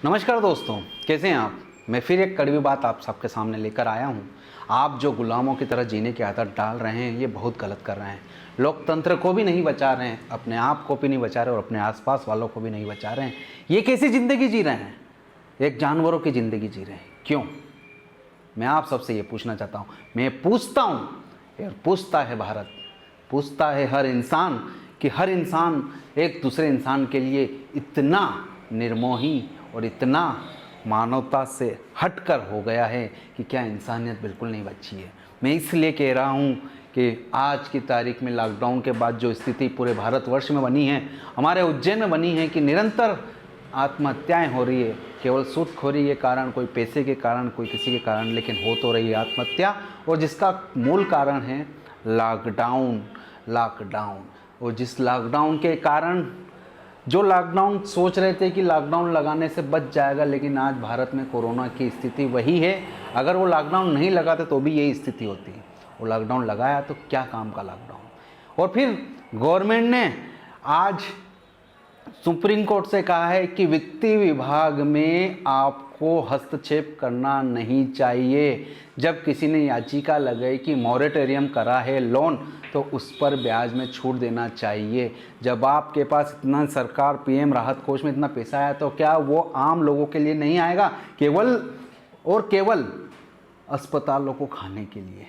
नमस्कार दोस्तों, कैसे हैं आप। मैं फिर एक कड़वी बात आप सबके सामने लेकर आया हूं। आप जो गुलामों की तरह जीने की आदत डाल रहे हैं, ये बहुत गलत कर रहे हैं। लोकतंत्र को भी नहीं बचा रहे हैं, अपने आप को भी नहीं बचा रहे और अपने आसपास वालों को भी नहीं बचा रहे हैं। ये कैसी ज़िंदगी जी रहे हैं? एक जानवरों की ज़िंदगी जी रहे हैं। क्यों? मैं आप सबसे ये पूछना चाहता हूँ। मैं पूछता हूँ और पूछता है भारत, पूछता है हर इंसान कि हर इंसान एक दूसरे इंसान के लिए इतना निर्मोही और इतना मानवता से हटकर हो गया है कि क्या इंसानियत बिल्कुल नहीं बची है। मैं इसलिए कह रहा हूँ कि आज की तारीख में लॉकडाउन के बाद जो स्थिति पूरे भारतवर्ष में बनी है, हमारे उज्जैन में बनी है कि निरंतर आत्महत्याएं हो रही है। केवल सूदखोरी के कारण, कोई पैसे के कारण, कोई किसी के कारण, लेकिन हो तो रही है आत्महत्या। और जिसका मूल कारण है लॉकडाउन। और जिस लॉकडाउन के कारण जो लॉकडाउन सोच रहे थे कि लॉकडाउन लगाने से बच जाएगा, लेकिन आज भारत में कोरोना की स्थिति वही है। अगर वो लॉकडाउन नहीं लगाते तो भी यही स्थिति होती है। वो लॉकडाउन लगाया तो क्या काम का लॉकडाउन। और फिर गवर्नमेंट ने आज सुप्रीम कोर्ट से कहा है कि वित्तीय विभाग में आपको हस्तक्षेप करना नहीं चाहिए। जब किसी ने याचिका लगाई कि मॉरेटोरियम करा है लोन, तो उस पर ब्याज में छूट देना चाहिए। जब आपके पास इतना सरकार पीएम राहत कोष में इतना पैसा आया, तो क्या वो आम लोगों के लिए नहीं आएगा? केवल और केवल अस्पतालों को खाने के लिए,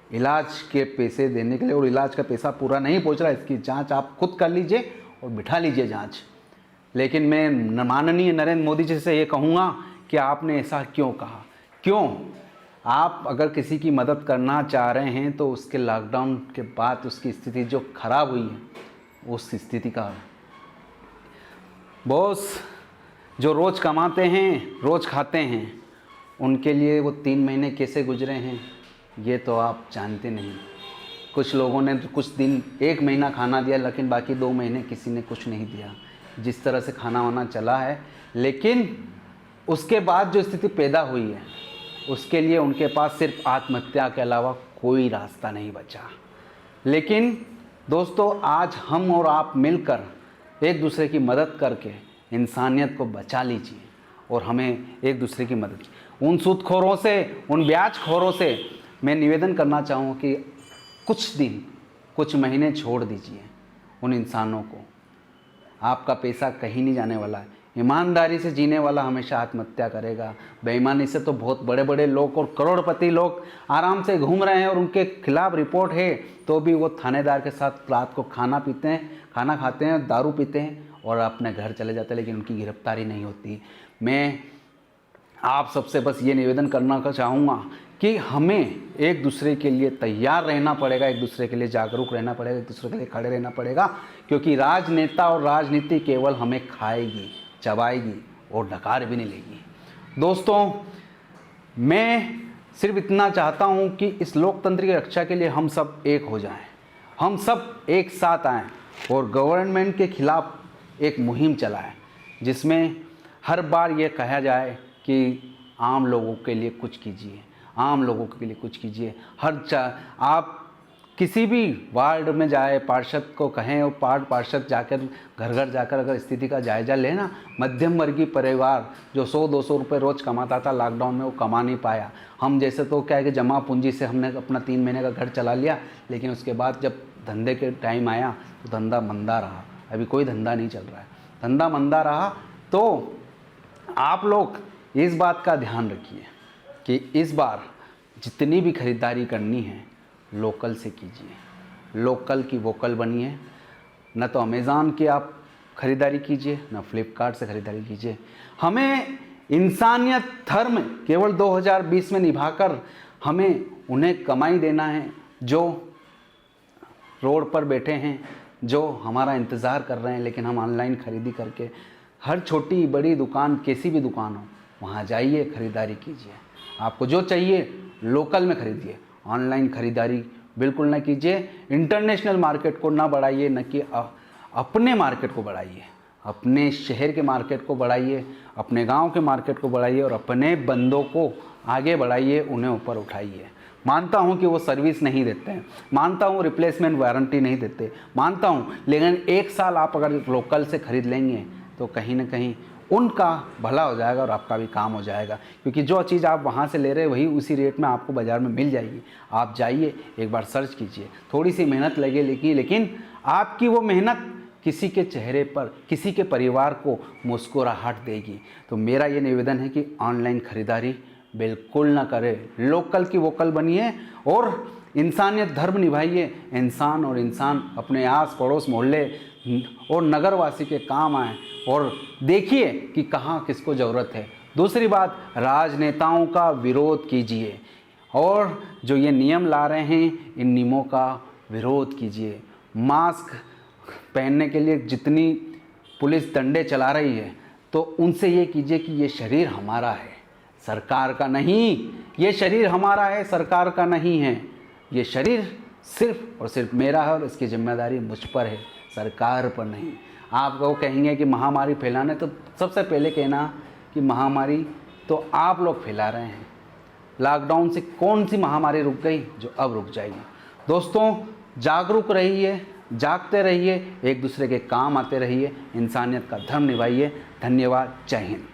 इलाज के पैसे देने के लिए। और इलाज का पैसा पूरा नहीं पहुंच रहा, इसकी जांच आप खुद कर लीजिए और बिठा लीजिए जांच। लेकिन मैं माननीय नरेंद्र मोदी जी से ये कहूँगा कि आपने ऐसा क्यों कहा? क्यों? आप अगर किसी की मदद करना चाह रहे हैं तो उसके लॉकडाउन के बाद उसकी स्थिति जो खराब हुई है, उस स्थिति का बॉस जो रोज़ कमाते हैं, रोज़ खाते हैं, उनके लिए वो 3 महीने कैसे गुजरे हैं ये तो आप जानते नहीं। कुछ लोगों ने तो कुछ दिन 1 महीना खाना दिया, लेकिन बाकी 2 महीने किसी ने कुछ नहीं दिया। जिस तरह से खाना वाना चला है, लेकिन उसके बाद जो स्थिति पैदा हुई है, उसके लिए उनके पास सिर्फ आत्महत्या के अलावा कोई रास्ता नहीं बचा। लेकिन दोस्तों, आज हम और आप मिलकर एक दूसरे की मदद करके इंसानियत को बचा लीजिए और हमें एक दूसरे की मदद। उन सूदखोरों से, उन ब्याजखोरों से मैं निवेदन करना चाहूँ कि कुछ दिन, कुछ महीने छोड़ दीजिए उन इंसानों को। आपका पैसा कहीं नहीं जाने वाला है। ईमानदारी से जीने वाला हमेशा आत्महत्या करेगा। बेईमानी से तो बहुत बड़े बड़े लोग और करोड़पति लोग आराम से घूम रहे हैं और उनके खिलाफ रिपोर्ट है तो भी वो थानेदार के साथ रात को खाना खाते हैं, दारू पीते हैं और अपने घर चले जाते हैं, लेकिन उनकी गिरफ्तारी नहीं होती। मैं आप सबसे बस ये निवेदन करना चाहूँगा कि हमें एक दूसरे के लिए तैयार रहना पड़ेगा, एक दूसरे के लिए जागरूक रहना पड़ेगा, एक दूसरे के लिए खड़े रहना पड़ेगा, क्योंकि राजनेता और राजनीति केवल हमें खाएगी, चबाएगी और डकार भी नहीं लेगी। दोस्तों, मैं सिर्फ इतना चाहता हूं कि इस लोकतंत्र की रक्षा के लिए हम सब एक हो जाएं, हम सब एक साथ आएं और गवर्नमेंट के खिलाफ एक मुहिम चलाएं, जिसमें हर बार ये कहा जाए कि आम लोगों के लिए कुछ कीजिए, आम लोगों के लिए कुछ कीजिए। आप किसी भी वार्ड में जाए, पार्षद को कहें और पार्षद जाकर घर घर जाकर अगर स्थिति का जायज़ा लेना। मध्यम वर्गीय परिवार जो 100-200 रुपये रोज़ कमाता था, लॉकडाउन में वो कमा नहीं पाया। हम जैसे तो क्या है कि जमा पूंजी से हमने अपना 3 महीने का घर चला लिया, लेकिन उसके बाद जब धंधे के टाइम आया तो धंधा मंदा रहा। अभी कोई धंधा नहीं चल रहा है, धंधा मंदा रहा। तो आप लोग इस बात का ध्यान रखिए कि इस बार जितनी भी खरीदारी करनी है लोकल से कीजिए, लोकल की वोकल बनिए। न तो अमेज़ॉन की आप ख़रीदारी कीजिए, न फ्लिपकार्ट से ख़रीदारी कीजिए। हमें इंसानियत धर्म केवल 2020 में निभाकर हमें उन्हें कमाई देना है जो रोड पर बैठे हैं, जो हमारा इंतज़ार कर रहे हैं। लेकिन हम ऑनलाइन ख़रीदी करके हर छोटी बड़ी दुकान, कैसी भी दुकान हो, वहाँ जाइए, ख़रीदारी कीजिए। आपको जो चाहिए लोकल में ख़रीदिए, ऑनलाइन ख़रीदारी बिल्कुल ना कीजिए। इंटरनेशनल मार्केट को ना बढ़ाइए, न कि अपने मार्केट को बढ़ाइए, अपने शहर के मार्केट को बढ़ाइए, अपने गांव के मार्केट को बढ़ाइए और अपने बंदों को आगे बढ़ाइए, उन्हें ऊपर उठाइए। मानता हूं कि वो सर्विस नहीं देते हैं, मानता हूं रिप्लेसमेंट वारंटी नहीं देते, मानता हूं, लेकिन 1 साल आप अगर लोकल से ख़रीद लेंगे तो कहीं ना कहीं उनका भला हो जाएगा और आपका भी काम हो जाएगा, क्योंकि जो चीज़ आप वहाँ से ले रहे हैं वही उसी रेट में आपको बाज़ार में मिल जाएगी। आप जाइए एक बार सर्च कीजिए, थोड़ी सी मेहनत लगेगी, लेकिन आपकी वो मेहनत किसी के चेहरे पर, किसी के परिवार को मुस्कुराहट देगी। तो मेरा ये निवेदन है कि ऑनलाइन ख़रीदारी बिल्कुल ना करें, लोकल की वोकल बनिए और इंसानियत धर्म निभाइए। इंसान और इंसान अपने आस पड़ोस मोहल्ले और नगरवासी के काम आए और देखिए कि कहाँ किसको ज़रूरत है। दूसरी बात, राजनेताओं का विरोध कीजिए और जो ये नियम ला रहे हैं इन नियमों का विरोध कीजिए। मास्क पहनने के लिए जितनी पुलिस डंडे चला रही है तो उनसे ये कीजिए कि ये शरीर हमारा है, सरकार का नहीं। ये शरीर हमारा है, सरकार का नहीं है। ये शरीर सिर्फ और सिर्फ मेरा है और इसकी जिम्मेदारी मुझ पर है, सरकार पर नहीं। आप वो कहेंगे कि महामारी फैलाने, तो सबसे पहले कहना कि महामारी तो आप लोग फैला रहे हैं। लॉकडाउन से कौन सी महामारी रुक गई जो अब रुक जाएगी। दोस्तों, जागरूक रहिए, जागते रहिए, एक दूसरे के काम आते रहिए, इंसानियत का धर्म निभाइए। धन्यवाद। जय हिंद।